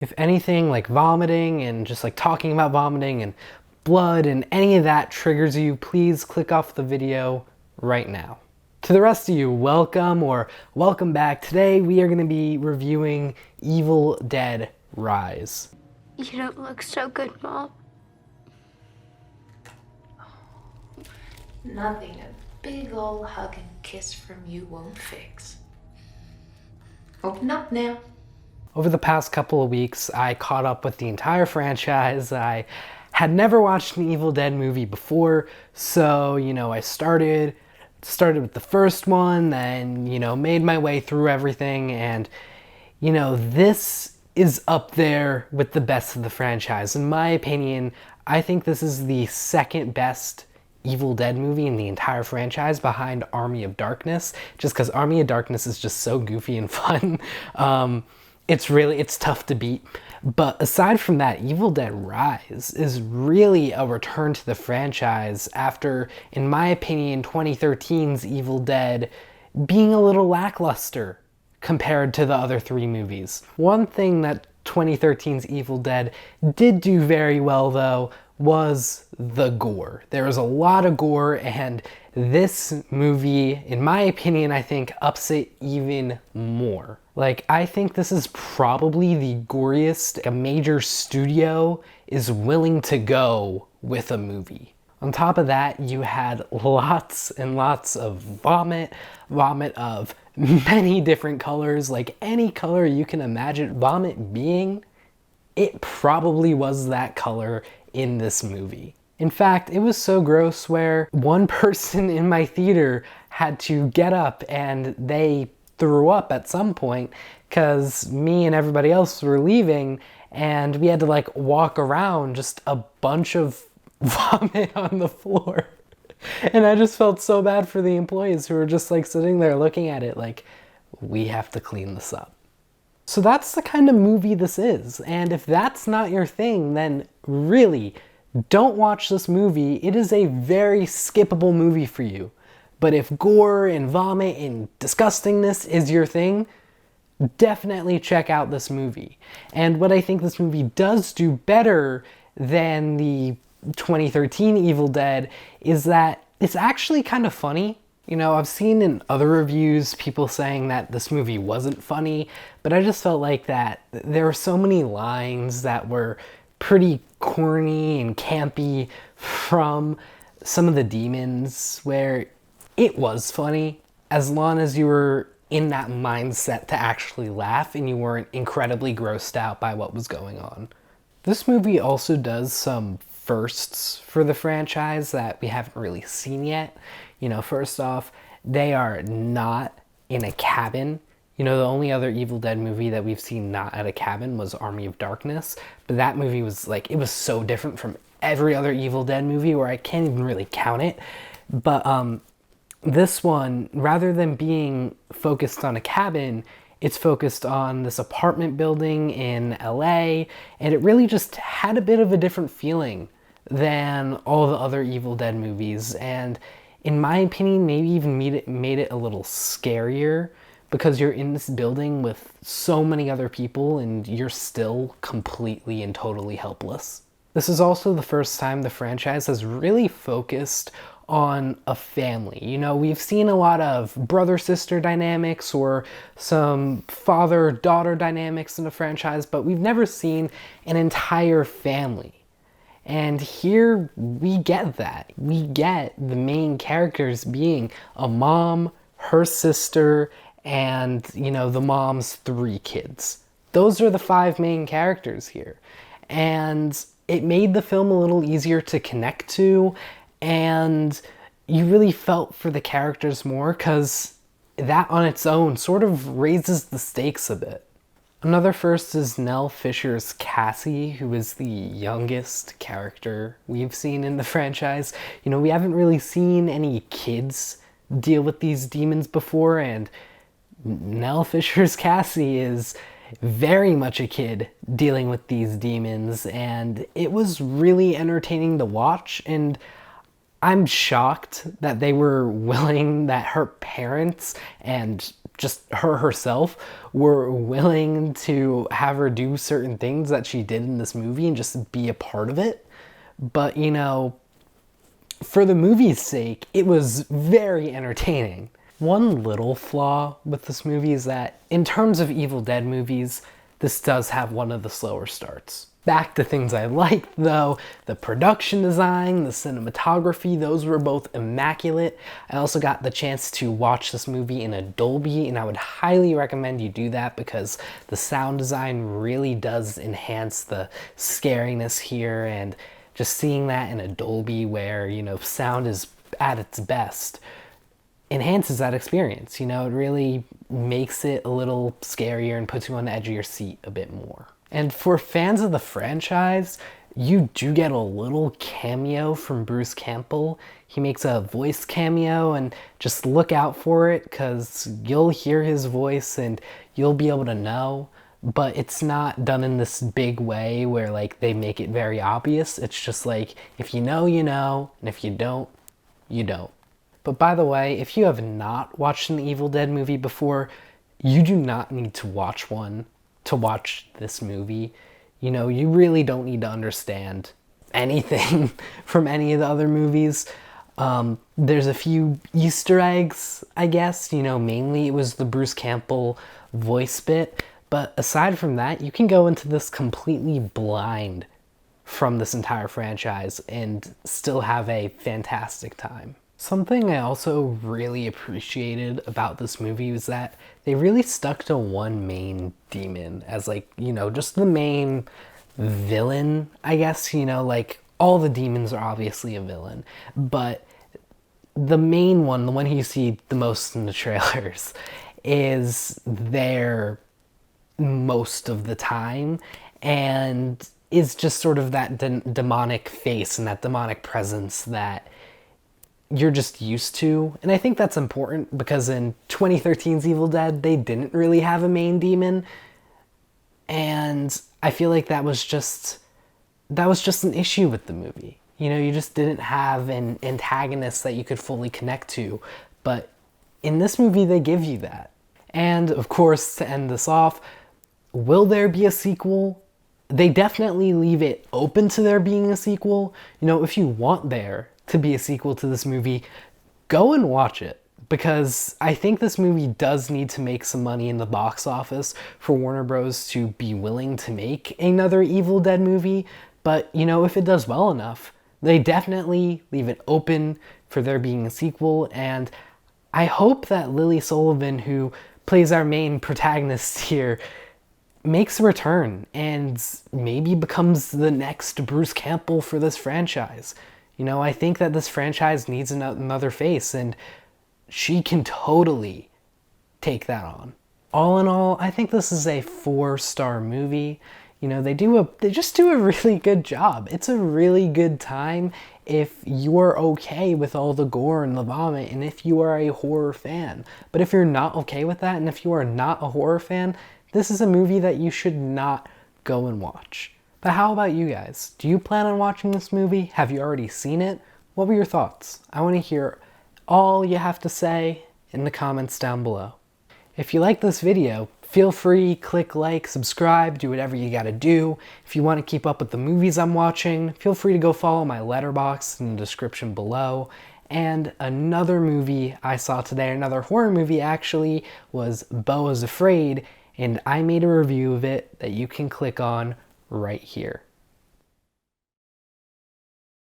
If anything like vomiting and just like talking about vomiting and blood and any of that triggers you, please click off the video right now. To the rest of you, welcome or welcome back. Today we are going to be reviewing Evil Dead Rise. You don't look so good, Mom. Nothing a big ol' hug and kiss from you won't fix. Open up now. Over the past couple of weeks, I caught up with the entire franchise. I had never watched an Evil Dead movie before, so, I started with the first one, then, made my way through everything, and, this is up there with the best of the franchise. In my opinion, I think this is the second best Evil Dead movie in the entire franchise behind Army of Darkness, just because Army of Darkness is just so goofy and fun. It's tough to beat. But aside from that, Evil Dead Rise is really a return to the franchise after, in my opinion, 2013's Evil Dead being a little lackluster compared to the other three movies. One thing that 2013's Evil Dead did do very well, though, was the gore. There was a lot of gore, and this movie, in my opinion, I think ups it even more. I think this is probably the goriest a major studio is willing to go with a movie. On top of that, you had lots and lots of vomit of many different colors, like any color you can imagine vomit being, it probably was that color in this movie. In fact, it was so gross where one person in my theater had to get up and they threw up at some point because me and everybody else were leaving and we had to walk around just a bunch of vomit on the floor. And I just felt so bad for the employees who were just sitting there looking at it we have to clean this up. So that's the kind of movie this is. And if that's not your thing, then really don't watch this movie. It is a very skippable movie for you. But if gore and vomit and disgustingness is your thing, definitely check out this movie. And what I think this movie does do better than the 2013 Evil Dead is that it's actually kind of funny. I've seen in other reviews people saying that this movie wasn't funny, but I just felt like that there were so many lines that were pretty corny and campy from some of the demons where it was funny as long as you were in that mindset to actually laugh and you weren't incredibly grossed out by what was going on. This movie also does some firsts for the franchise that we haven't really seen yet. First off, they are not in a cabin. The only other Evil Dead movie that we've seen not at a cabin was Army of Darkness, but that movie was it was so different from every other Evil Dead movie where I can't even really count it. But this one, rather than being focused on a cabin, it's focused on this apartment building in LA, and it really just had a bit of a different feeling than all the other Evil Dead movies, and in my opinion, maybe even made it a little scarier because you're in this building with so many other people and you're still completely and totally helpless. This is also the first time the franchise has really focused on a family. We've seen a lot of brother-sister dynamics or some father-daughter dynamics in the franchise, but we've never seen an entire family. And here we get that. We get the main characters being a mom, her sister, and, the mom's 3 kids. Those are the 5 main characters here. And it made the film a little easier to connect to, and you really felt for the characters more because that on its own sort of raises the stakes a bit. Another first is Nell Fisher's Kassie, who is the youngest character we've seen in the franchise. We haven't really seen any kids deal with these demons before, and Nell Fisher's Kassie is very much a kid dealing with these demons, and it was really entertaining to watch, and I'm shocked that they were willing, that her parents and just her herself were willing to have her do certain things that she did in this movie and just be a part of it. But, you know, for the movie's sake, it was very entertaining. One little flaw with this movie is that, in terms of Evil Dead movies, this does have one of the slower starts. Back to things I liked though, the production design, the cinematography, those were both immaculate. I also got the chance to watch this movie in a Dolby, and I would highly recommend you do that because the sound design really does enhance the scariness here, and just seeing that in a Dolby where, you know, sound is at its best enhances that experience. You know, it really makes it a little scarier and puts you on the edge of your seat a bit more. And for fans of the franchise, you do get a little cameo from Bruce Campbell. He makes a voice cameo, and just look out for it because you'll hear his voice and you'll be able to know. But it's not done in this big way where like they make it very obvious. It's just like, if you know, you know, and if you don't, you don't. But by the way, if you have not watched an Evil Dead movie before, you do not need to watch one to watch this movie. You know, you really don't need to understand anything from any of the other movies. There's a few Easter eggs, I guess. You know, mainly it was the Bruce Campbell voice bit. But aside from that, you can go into this completely blind from this entire franchise and still have a fantastic time. Something I also really appreciated about this movie was that they really stuck to one main demon as, like, you know, just the main villain, I guess. You know, like, all the demons are obviously a villain, but the main one, the one you see the most in the trailers, is there most of the time and is just sort of that demonic face and that demonic presence that you're just used to. And I think that's important because in 2013's Evil Dead, they didn't really have a main demon. And I feel like that was just an issue with the movie. You know, you just didn't have an antagonist that you could fully connect to. But in this movie, they give you that. And of course, to end this off, will there be a sequel? They definitely leave it open to there being a sequel. You know, if you want there to be a sequel to this movie, go and watch it, because I think this movie does need to make some money in the box office for Warner Bros. To be willing to make another Evil Dead movie. But, you know, if it does well enough, they definitely leave it open for there being a sequel. And I hope that Lily Sullivan, who plays our main protagonist here, makes a return and maybe becomes the next Bruce Campbell for this franchise. You know, I think that this franchise needs another face, and she can totally take that on. All in all, I think this is a 4-star movie. You know, they just do a really good job. It's a really good time if you're okay with all the gore and the vomit, and if you are a horror fan. But if you're not okay with that, and if you are not a horror fan, this is a movie that you should not go and watch. But how about you guys? Do you plan on watching this movie? Have you already seen it? What were your thoughts? I want to hear all you have to say in the comments down below. If you like this video, feel free, click like, subscribe, do whatever you gotta do. If you want to keep up with the movies I'm watching, feel free to go follow my letterbox in the description below. And another movie I saw today, another horror movie actually, was Beau is Afraid, and I made a review of it that you can click on right here.